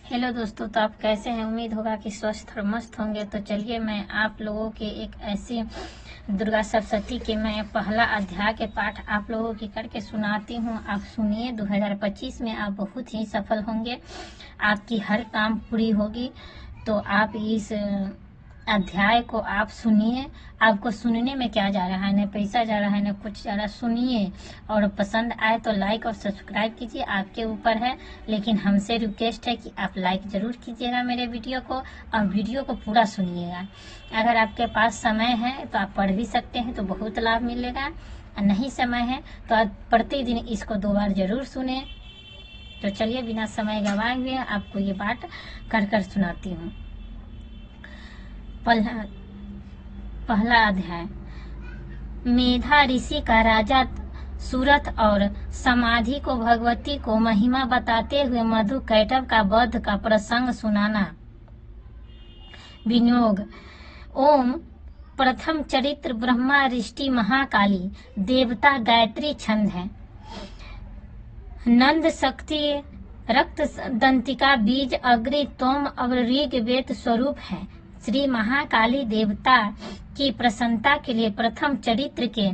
Hello दोस्तों, तो आप कैसे हैं? उम्मीद होगा कि स्वस्थ और मस्त होंगे। तो चलिए मैं आप लोगों के एक ऐसी दुर्गा सप्तशती के मैं पहला अध्याय के पाठ आप लोगों की करके सुनाती हूँ। आप सुनिए। 2025 में आप बहुत ही सफल होंगे, आपकी हर काम पूरी होगी। तो आप इस अध्याय को आप सुनिए। आपको सुनने में क्या जा रहा है, न पैसा जा रहा है न कुछ जा रहा है। सुनिए और पसंद आए तो लाइक और सब्सक्राइब कीजिए, आपके ऊपर है। लेकिन हमसे रिक्वेस्ट है कि आप लाइक जरूर कीजिएगा मेरे वीडियो को, और वीडियो को पूरा सुनिएगा। अगर आपके पास समय है तो आप पढ़ भी सकते हैं, तो बहुत लाभ मिलेगा। नहीं समय है तो आप प्रतिदिन इसको 2 बार जरूर सुने। तो चलिए बिना समय गवाए हुए आपको ये बात कर सुनाती हूँ। पहला अध्याय। मेधा ऋषि का राजा सूरत और समाधि को भगवती को महिमा बताते हुए मधु कैटव का वध का प्रसंग सुनाना। विनियोग। ओम प्रथम चरित्र ब्रह्मा ऋष्टि महाकाली देवता गायत्री छंद है। नंद शक्ति रक्त दंतिका बीज अग्नि तोम और ऋग वेद स्वरूप है। श्री महाकाली देवता की प्रसन्नता के लिए प्रथम चरित्र के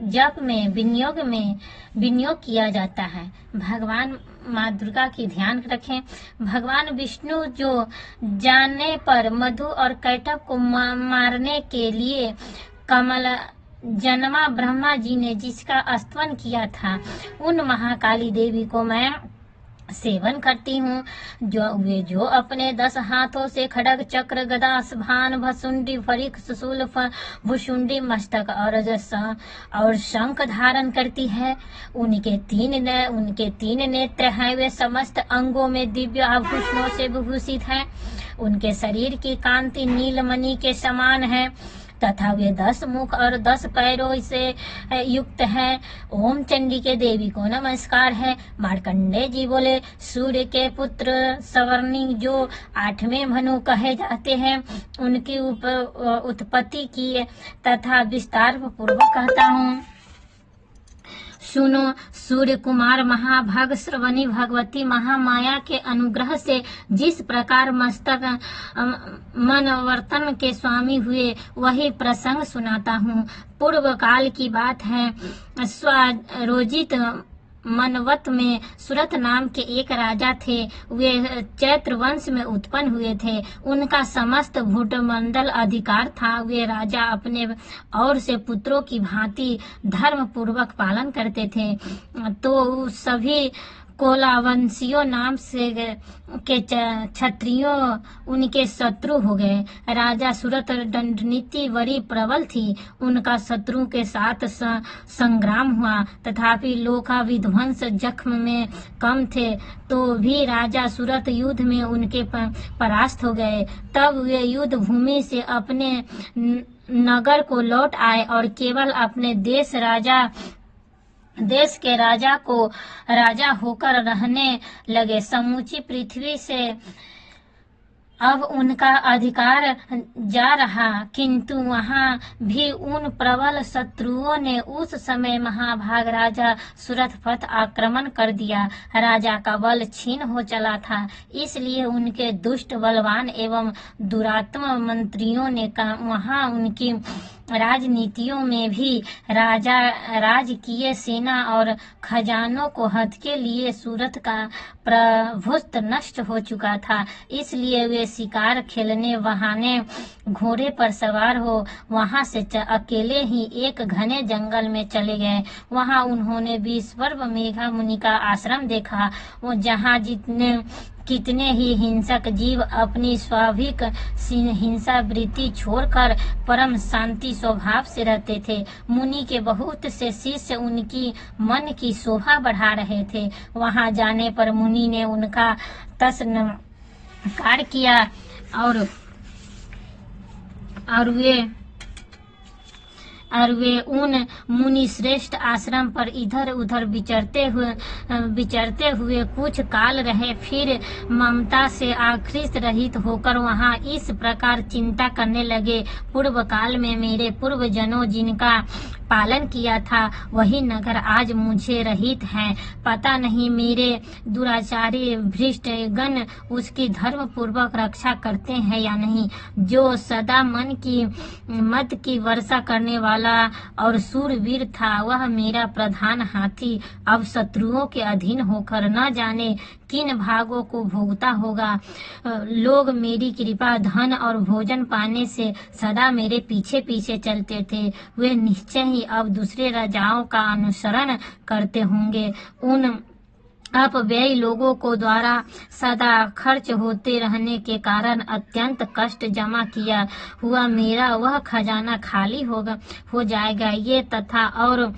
जप में विनियोग किया जाता है। भगवान माँ दुर्गा की ध्यान रखें। भगवान विष्णु जो जाने पर मधु और कैटव को मारने के लिए कमल जन्मा ब्रह्मा जी ने जिसका स्तवन किया था, उन महाकाली देवी को मैं सेवन करती हूँ, जो अपने 10 हाथों से खड्ग चक्र गदा भान भसुंडी फरिक सुशूल भुशुंडी मस्तक और शंख धारण करती है। उनके तीन नेत्र हैं। वे समस्त अंगों में दिव्य आभूषणों से विभूषित हैं। उनके शरीर की कांति नीलमणि के समान है तथा वे 10 मुख और 10 पैरों से युक्त है। ओम चंडी के देवी को नमस्कार है। मार्कंडे जी बोले, सूर्य के पुत्र सवर्णी जो 8वें मनु कहे जाते हैं, उनकी उत्पत्ति की तथा विस्तार पूर्वक कहता हूँ। सुनो। सूर्य कुमार महाभाग श्रवणी भगवती महामाया के अनुग्रह से जिस प्रकार मस्तक मनवर्तन के स्वामी हुए, वही प्रसंग सुनाता हूँ। पूर्व काल की बात है। स्वरोजित मनवत में सुरत नाम के एक राजा थे। वे चैत्र वंश में उत्पन्न हुए थे। उनका समस्त भूमंडल अधिकार था। वे राजा अपने और से पुत्रों की भांति धर्म पूर्वक पालन करते थे। तो सभी कोलावंशियों नाम से के क्षत्रियों उनके शत्रु हो गए। राजा सूरत दंडनीति बड़ी प्रबल थी। उनका शत्रु के साथ संग्राम हुआ, तथापि लोका विध्वंस जख्म में कम थे, तो भी राजा सूरत युद्ध में उनके परास्त हो गए। तब वे युद्ध भूमि से अपने नगर को लौट आए और केवल अपने देश के राजा को राजा होकर रहने लगे। समूची पृथ्वी से अब उनका अधिकार जा रहा, किंतु वहाँ भी उन प्रबल शत्रुओं ने उस समय महाभाग राजा सूरत पर आक्रमण कर दिया। राजा का बल क्षीण हो चला था, इसलिए उनके दुष्ट बलवान एवं दुरात्मा मंत्रियों ने वहाँ उनकी राजनीतियों में भी राजकीय सेना और खजानों को हथ के लिए सूरत का प्रभुत्व नष्ट हो चुका था। इसलिए वे शिकार खेलने बहाने घोड़े पर सवार हो वहां से अकेले ही एक घने जंगल में चले गए। वहां उन्होंने विश्ववर्व मेघा मुनि का आश्रम देखा, वो जहाँ कितने ही हिंसक जीव अपनी स्वाभाविक हिंसा वृत्ति छोड़कर परम शांति स्वभाव से रहते थे। मुनि के बहुत से शिष्य उनकी मन की शोभा बढ़ा रहे थे। वहां जाने पर मुनि ने उनका नमस्कार किया और वे उन मुनि श्रेष्ठ आश्रम पर इधर उधर विचरते हुए कुछ काल रहे। फिर ममता से आकृष्ट रहित होकर वहां इस प्रकार चिंता करने लगे, पूर्व काल में मेरे पूर्वजनों जिनका पालन किया था वही नगर आज मुझे रहित है। पता नहीं मेरे दुराचारी भ्रष्ट गण उसकी धर्म पूर्वक रक्षा करते हैं या नहीं। जो सदा मन की मत की वर्षा करने वाला और सूरवीर था वह मेरा प्रधान हाथी अब शत्रुओं के अधीन होकर न जाने किन भागों को भोगता होगा। लोग मेरी कृपा धन और भोजन पाने से सदा मेरे पीछे पीछे चलते थे। वे निश्चय ही अब दूसरे राजाओं का अनुसरण करते होंगे। उन अपव्ययी लोगों को द्वारा सदा खर्च होते रहने के कारण अत्यंत कष्ट जमा किया हुआ मेरा वह खजाना खाली हो जाएगा। ये तथा और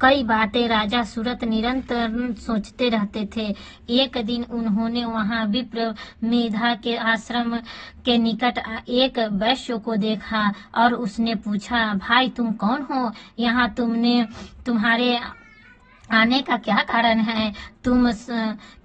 कई बातें राजा सूरत निरंतर सोचते रहते थे। एक दिन उन्होंने वहां विप्र मेधा के आश्रम के निकट एक वैश्य को देखा और उसने पूछा, भाई तुम कौन हो? यहाँ तुम्हारे आने का क्या कारण है? तुम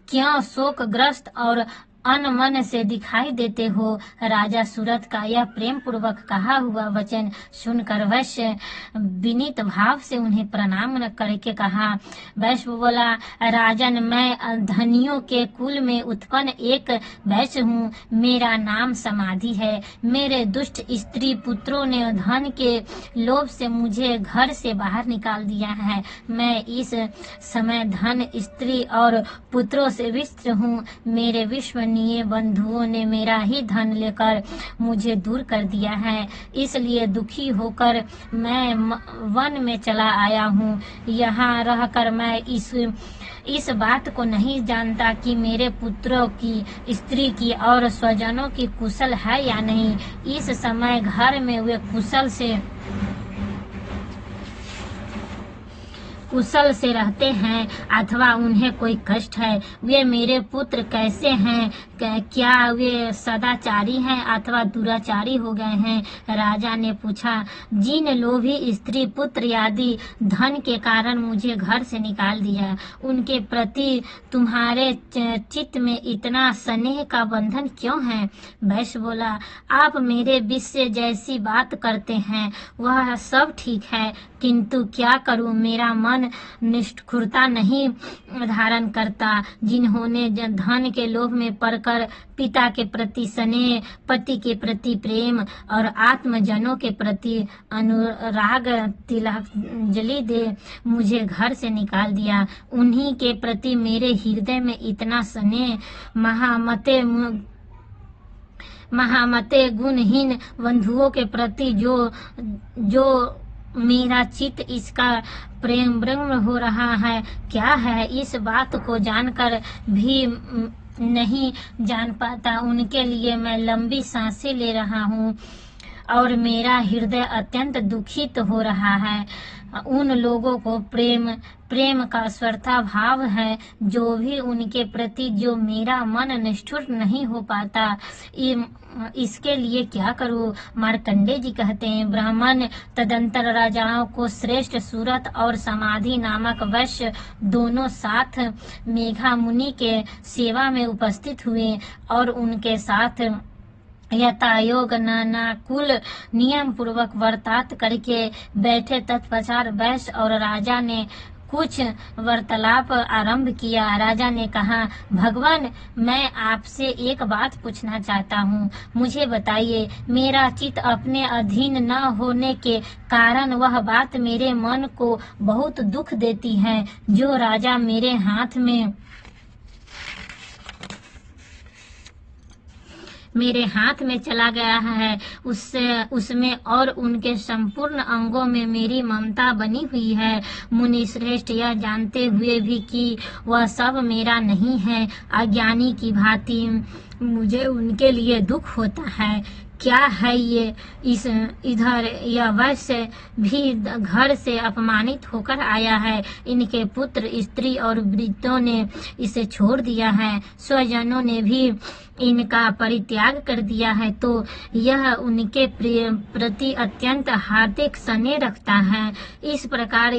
क्यों शोकग्रस्त और अनमन से दिखाई देते हो? राजा सूरत का यह प्रेम पूर्वक कहा हुआ वचन सुनकर वैश्य विनीत भाव से उन्हें प्रणाम करके कहा। वैश्य बोला, राजन मैं धनियों के कुल में उत्पन्न एक वैश्य हूँ। मेरा नाम समाधि है। मेरे दुष्ट स्त्री पुत्रों ने धन के लोभ से मुझे घर से बाहर निकाल दिया है। मैं इस समय धन स्त्री और पुत्रों से विस्त हूँ। मेरे विश्वनीय बंधुओं ने मेरा ही धन लेकर मुझे दूर कर दिया है। इसलिए दुखी होकर मैं वन में चला आया हूँ। यहाँ रहकर मैं इस बात को नहीं जानता कि मेरे पुत्रों की, स्त्री की और स्वजनों की कुशल है या नहीं। इस समय घर में वे कुशल से रहते हैं अथवा उन्हें कोई कष्ट है। वे मेरे पुत्र कैसे हैं? क्या वे सदाचारी हैं अथवा दुराचारी हो गए हैं? राजा ने पूछा। जिन लोभी स्त्री पुत्र आदि धन के कारण मुझे घर से निकाल दिया, उनके प्रति तुम्हारे चित्त में इतना स्नेह का बंधन क्यों है? वैश्य बोला, आप मेरे विषय जैसी बात करते हैं वह सब ठीक है, किंतु क्या करूं, मेरा मन निष्ठुरता नहीं धारण करता। जिन्होंने धन के लोभ में पड़कर पिता के प्रति स्नेह, पति के प्रति प्रेम और आत्मजनों के प्रति अनुराग तिलांजलि दे मुझे घर से निकाल दिया, उन्हीं के प्रति मेरे हृदय में इतना स्नेह महामते गुणहीन बंधुओं के प्रति जो मेरा चित्त इसका प्रेम ब्रह्म हो रहा है क्या है? इस बात को जानकर भी नहीं जान पाता। उनके लिए मैं लंबी सांसें ले रहा हूँ और मेरा हृदय अत्यंत दुखित हो रहा है। उन लोगों को प्रेम का स्वर्था भाव है जो भी उनके प्रति जो मेरा मन निष्ठुर नहीं हो पाता। इसके लिए क्या करूं? मार्कंडे जी कहते हैं, ब्राह्मण तदंतर राजाओं को श्रेष्ठ सूरत और समाधि नामक वैश्य दोनों साथ मेघा मुनि के सेवा में उपस्थित हुए और उनके साथ यथायोग नानाकुल नियम पूर्वक वर्तात करके बैठे। तत्पश्चात वैश्य और राजा ने कुछ वार्तालाप आरंभ किया। राजा ने कहा, भगवान मैं आपसे एक बात पूछना चाहता हूँ। मुझे बताइए, मेरा चित्त अपने अधीन न होने के कारण वह बात मेरे मन को बहुत दुख देती है। जो राजा मेरे हाथ में चला गया है उसमें और उनके संपूर्ण अंगों में मेरी ममता बनी हुई है। मुनि श्रेष्ठ यह जानते हुए भी कि वह सब मेरा नहीं है, अज्ञानी की भांति मुझे उनके लिए दुख होता है। क्या है ये? इधर यह वैश्य भी घर से अपमानित होकर आया है। इनके पुत्र, स्त्री और वृद्धों ने इसे छोड़ दिया है। स्वजनों ने भी इनका परित्याग कर दिया है, तो यह उनके प्रति अत्यंत हार्दिक स्नेह रखता है। इस प्रकार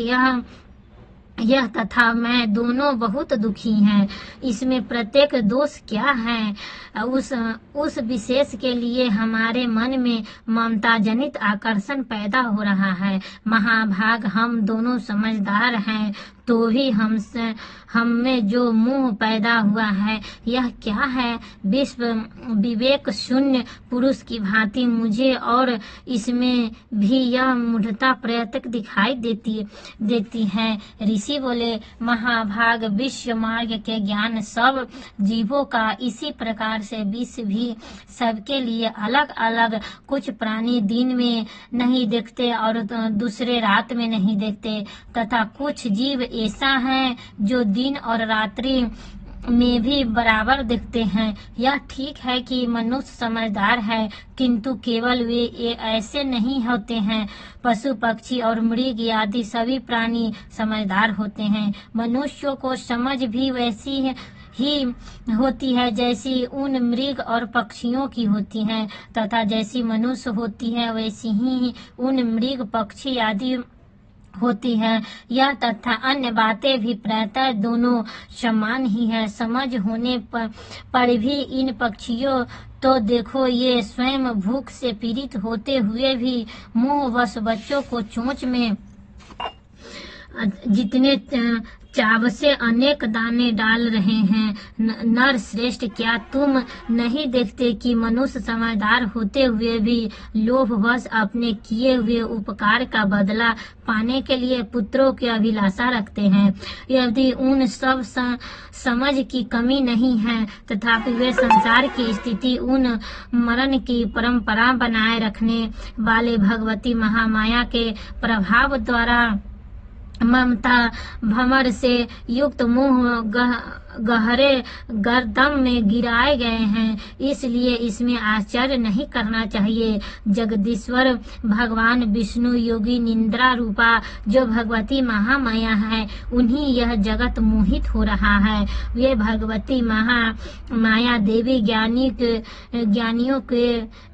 यह तथा मैं दोनों बहुत दुखी हैं। इसमें प्रत्येक दोष क्या है? उस विशेष के लिए हमारे मन में ममता जनित आकर्षण पैदा हो रहा है। महाभाग, हम दोनों समझदार हैं तो भी हम में जो मोह पैदा हुआ है यह क्या है? विवेक शून्य पुरुष की भांति मुझे और इसमें भी यह मूढ़ता पर्यटक दिखाई देती है। ऋषि बोले, महाभाग, विश्व मार्ग के ज्ञान सब जीवों का इसी प्रकार से विश्व भी सबके लिए अलग अलग। कुछ प्राणी दिन में नहीं देखते और दूसरे रात में नहीं देखते, तथा कुछ जीव ऐसा है जो दिन और रात्रि में भी बराबर दिखते हैं। यह ठीक है कि मनुष्य समझदार है, किंतु केवल वे ऐसे नहीं होते हैं। पशु पक्षी और मृग आदि सभी प्राणी समझदार होते हैं। मनुष्यों को समझ भी वैसी ही होती है जैसी उन मृग और पक्षियों की होती है, तथा जैसी मनुष्य होती है वैसी ही उन मृग पक्षी आदि होती है। यह तथा अन्य बातें भी प्रायतः दोनों समान ही है। समझ होने पर भी इन पक्षियों तो देखो, ये स्वयं भूख से पीड़ित होते हुए भी मोहवश बच्चों को चोंच में जितने चाव से अनेक दाने डाल रहे हैं। नर श्रेष्ठ, क्या तुम नहीं देखते कि मनुष्य समझदार होते हुए भी लोभवश अपने किए हुए उपकार का बदला पाने के लिए पुत्रों की अभिलाषा रखते हैं? यदि उन सब समझ की कमी नहीं है, तथापि वे संसार की स्थिति उन मरण की परंपरा बनाए रखने वाले भगवती महामाया के प्रभाव द्वारा ममता भमर से युक्त मोह गहरे गर्दम में गिराए गए हैं। इसलिए इसमें आश्चर्य नहीं करना चाहिए। जगदीश्वर भगवान विष्णु योगी निंद्रा रूपा जो भगवती महामाया है, उन्हीं यह जगत मोहित हो रहा है। वे भगवती महामाया देवी ज्ञानियों के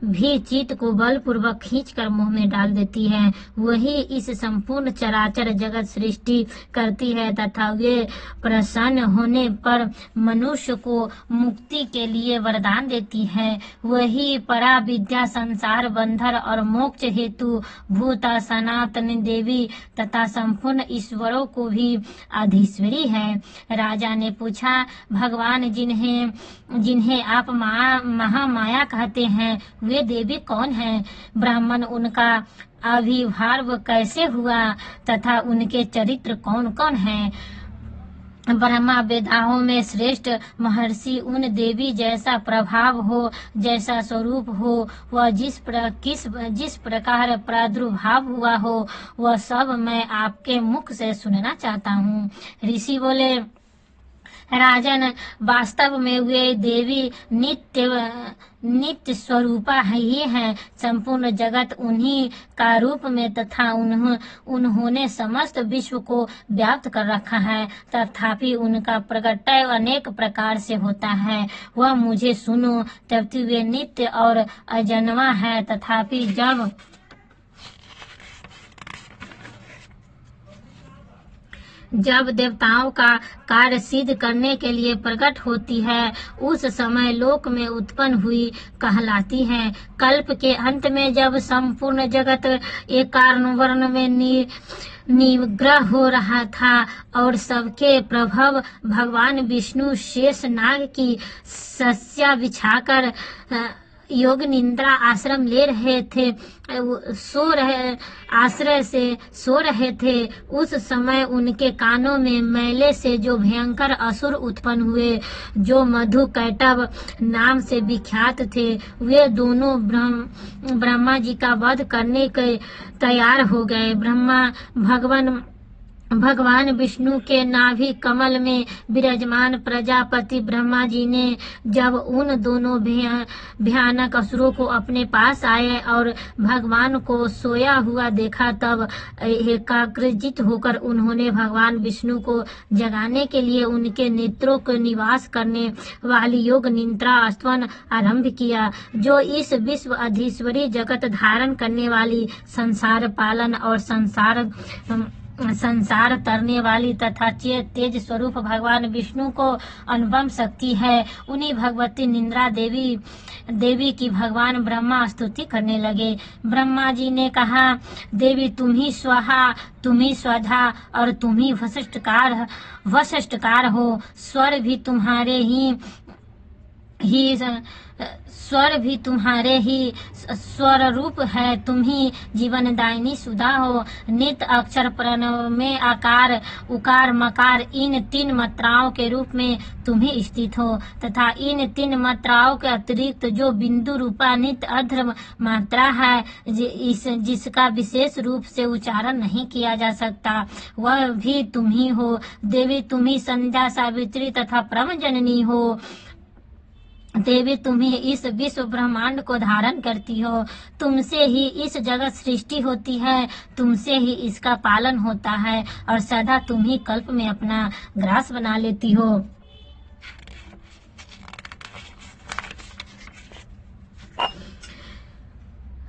भी चित्त को बलपूर्वक खींचकर मोह में डाल देती है। वही इस संपूर्ण चराचर जगत सृष्टि करती है, तथा वे प्रसन्न होने पर मनुष्य को मुक्ति के लिए वरदान देती है। वही परा विद्या संसार बंधन और मोक्ष हेतु भूता सनातन देवी तथा संपूर्ण ईश्वरों को भी अधीश्वरी है। राजा ने पूछा, भगवान जिन्हें आप महामाया कहते हैं, वे देवी कौन हैं? ब्राह्मण, उनका आविर्भाव कैसे हुआ तथा उनके चरित्र कौन कौन हैं? ब्रह्मा वेदाओं में श्रेष्ठ महर्षि उन देवी जैसा प्रभाव हो, जैसा स्वरूप हो, वह जिस प्रकार प्रादुर्भाव हुआ हो, वह सब मैं आपके मुख से सुनना चाहता हूँ। ऋषि बोले, राजन, वास्तव में वे देवी नित्य स्वरूपा ही हैं। संपूर्ण जगत उन्हीं का रूप में तथा उन्होंने समस्त विश्व को व्याप्त कर रखा है, तथापि उनका प्रगटय अनेक प्रकार से होता है। वह मुझे सुनो, तब वे नित्य और अजन्मा है, तथापि जब देवताओं का कार्य सिद्ध करने के लिए प्रकट होती है, उस समय लोक में उत्पन्न हुई कहलाती है। कल्प के अंत में जब संपूर्ण जगत एक कारणवर्ण में निग्रह हो रहा था और सबके प्रभव भगवान विष्णु शेष नाग की सस्या बिछाकर योग निद्रा आश्रम ले रहे थे, आश्रय से सो रहे थे, उस समय उनके कानों में मैले से जो भयंकर असुर उत्पन्न हुए, जो मधु कैटव नाम से विख्यात थे, वे दोनों ब्रह्मा जी का वध करने के तैयार हो गए। भगवान विष्णु के नाभि कमल में विराजमान प्रजापति ब्रह्मा जी ने जब उन दोनों भयानक असुरों को अपने पास आए और भगवान को सोया हुआ देखा, तब एकाग्रचित होकर उन्होंने भगवान विष्णु को जगाने के लिए उनके नेत्रों को निवास करने वाली योग निद्रा स्तवन आरंभ किया, जो इस विश्व अधीश्वरी जगत धारण करने वाली संसार पालन और संसार संसार तरने वाली तथा चेत तेज स्वरूप भगवान विष्णु को अनुपम शक्ति है। उन्हीं भगवती निंद्रा देवी की भगवान ब्रह्मा स्तुति करने लगे। ब्रह्मा जी ने कहा, देवी तुम ही स्वाहा, तुम ही स्वधा और तुम ही वशिष्ठकार हो। स्वर भी तुम्हारे ही स्वर रूप है। तुम ही जीवनदायिनी सुधा हो। नित्य अक्षर प्रणव में आकार उकार मकार इन 3 मात्राओं के रूप में तुम ही स्थित हो तथा इन 3 मात्राओं के अतिरिक्त जो बिंदु रूपा नित्य अर्ध मात्रा है जिसका विशेष रूप से उच्चारण नहीं किया जा सकता, वह भी तुम ही हो। देवी तुम ही संध्या सावित्री तथा परम जननी हो। देवी तुम ही इस विश्व ब्रह्मांड को धारण करती हो। तुमसे ही इस जगत सृष्टि होती है, तुमसे ही इसका पालन होता है और सदा तुम ही कल्प में अपना ग्रास बना लेती हो।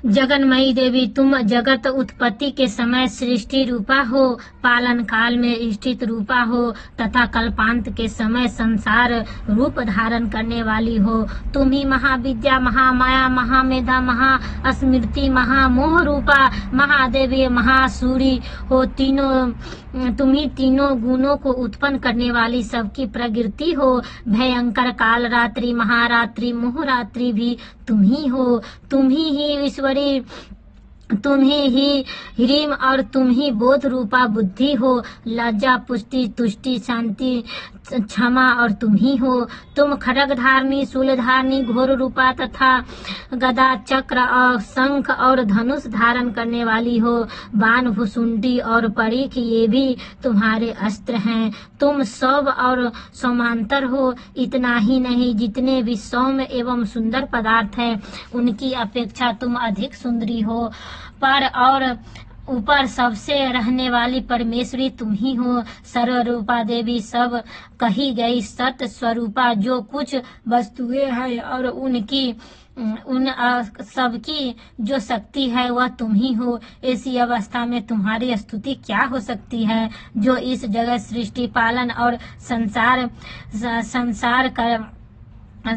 जगन्मयी देवी तुम जगत उत्पत्ति के समय सृष्टि रूपा हो, पालन काल में स्थित रूपा हो तथा कल्पांत के समय संसार रूप धारण करने वाली हो। तुम ही महाविद्या महामाया महामेधा महास्मृति महामोह रूपा महादेवी महासूरी हो। तुम ही तीनों गुणों को उत्पन्न करने वाली सबकी प्रकृति हो। भयंकर काल रात्रि महारात्रि मोहरात्रि भी तुम ही हो। तुम ही ईश्वरी, तुम ही ह्रीम और तुम ही बोध रूपा बुद्धि हो। लज्जा पुष्टि तुष्टि शांति क्षमा और तुम ही हो। तुम खड्ग धारणी शूल धारणी घोर रूपा तथा गदा चक्र और शंख और धनुष धारण करने वाली हो। बाण भुसुंडी और परीख ये भी तुम्हारे अस्त्र हैं। तुम सौव और सौमांतर हो। इतना ही नहीं, जितने भी सौम्य एवं सुंदर पदार्थ हैं उनकी अपेक्षा तुम अधिक सुंदरी हो। पर और ऊपर सबसे रहने वाली परमेश्वरी तुम ही हो। सर्वरूपा देवी सब कही गई सत्य स्वरूपा जो कुछ वस्तुएं हैं और उन सबकी जो शक्ति है वह तुम ही हो। ऐसी अवस्था में तुम्हारी स्तुति क्या हो सकती है? जो इस जगत सृष्टि पालन और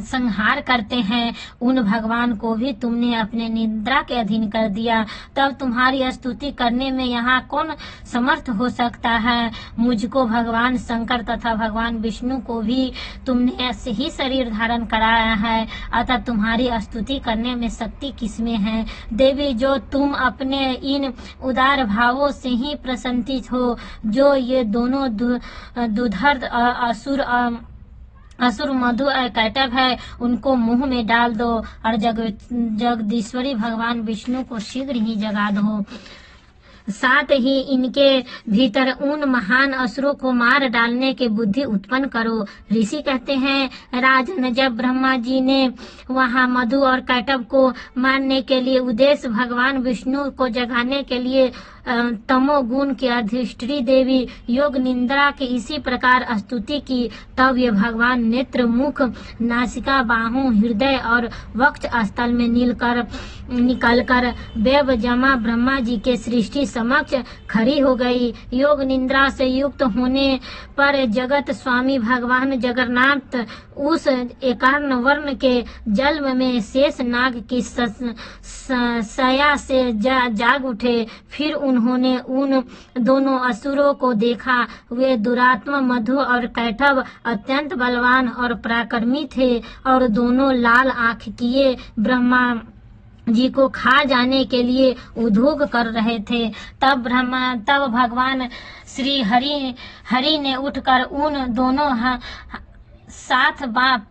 संहार करते हैं, उन भगवान को भी तुमने अपने निद्रा के अधीन कर दिया। तब तुम्हारी स्तुति करने में यहाँ कौन समर्थ हो सकता है? मुझको भगवान शंकर तथा भगवान विष्णु को भी तुमने ऐसे ही शरीर धारण कराया है, अतः तुम्हारी स्तुति करने में शक्ति किसमें है? देवी जो तुम अपने इन उदार भावों से ही प्रसन्नित हो, जो ये दोनों दुधर्त असुर मधु और कैटभ है, उनको मुंह में डाल दो और जगदीश्वरी भगवान विष्णु को शीघ्र ही जगा दो। साथ ही इनके भीतर उन महान असुरों को मार डालने के बुद्धि उत्पन्न करो। ऋषि कहते हैं, राजन जब ब्रह्मा जी ने वहाँ मधु और कैटभ को मारने के लिए उद्देश्य भगवान विष्णु को जगाने के लिए तमोगुण की अधिष्ठी देवी योग निंद्रा की इसी प्रकार स्तुति की, तब ये भगवान नेत्र मुख नासिका बाहु हृदय और वक्ष स्थल में निकलकर वेव जमा ब्रह्मा जी के सृष्टि समक्ष खड़ी हो गई। योग निंद्रा से युक्त होने पर जगत स्वामी भगवान जगन्नाथ उस एकार्ण वर्ण के जन्म में शेष नाग की सया से जाग उठे। फिर उन्होंने उन दोनों असुरों को देखा। वे दुरात्मा मधु और कैटभ अत्यंत बलवान और पराक्रमी थे और दोनों लाल आंख किए ब्रह्मा जी को खा जाने के लिए उद्योग कर रहे थे। तब भगवान श्री हरि ने उठकर उन दोनों साथ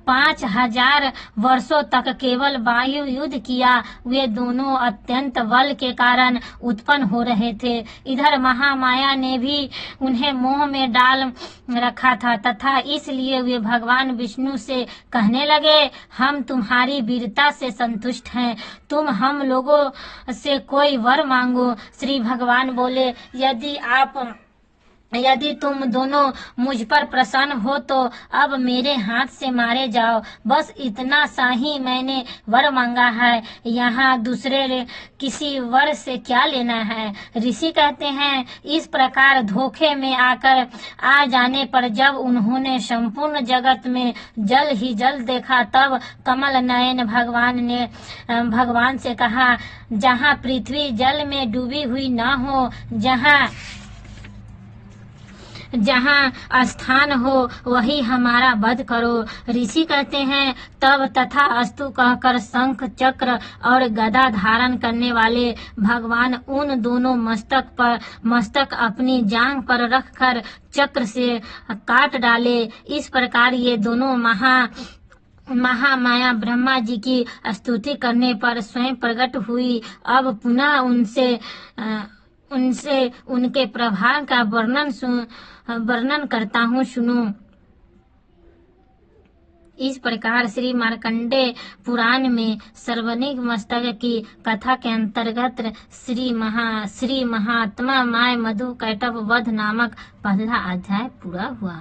5000 वर्षों तक केवल वायु युद्ध किया। वे दोनों अत्यंत बल के कारण उत्पन्न हो रहे थे। इधर महामाया ने भी उन्हें मोह में डाल रखा था तथा इसलिए वे भगवान विष्णु से कहने लगे, हम तुम्हारी वीरता से संतुष्ट हैं, तुम हम लोगों से कोई वर मांगो। श्री भगवान बोले, यदि आप यदि तुम दोनों मुझ पर प्रसन्न हो तो अब मेरे हाथ से मारे जाओ। बस इतना सा ही मैंने वर मांगा है, यहाँ दूसरे किसी वर से क्या लेना है। ऋषि कहते हैं, इस प्रकार धोखे में आकर आ जाने पर जब उन्होंने संपूर्ण जगत में जल ही जल देखा, तब कमल नयन भगवान ने भगवान से कहा, जहाँ पृथ्वी जल में डूबी हुई न हो, जहाँ स्थान हो वही हमारा वध करो। ऋषि कहते हैं, तब तथा अस्तु कहकर शंख चक्र और गदा धारण करने वाले भगवान उन दोनों मस्तक अपनी जांघ पर रखकर चक्र से काट डाले। इस प्रकार ये दोनों महामाया ब्रह्मा जी की स्तुति करने पर स्वयं प्रकट हुई। अब पुनः उनसे उनके प्रभाव का वर्णन करता हूँ, सुनो। इस प्रकार श्री मार्कंडेय पुराण में सर्वनिक मस्तक की कथा के अंतर्गत श्री महात्मा माय मधु कैटभ वध नामक पहला अध्याय पूरा हुआ।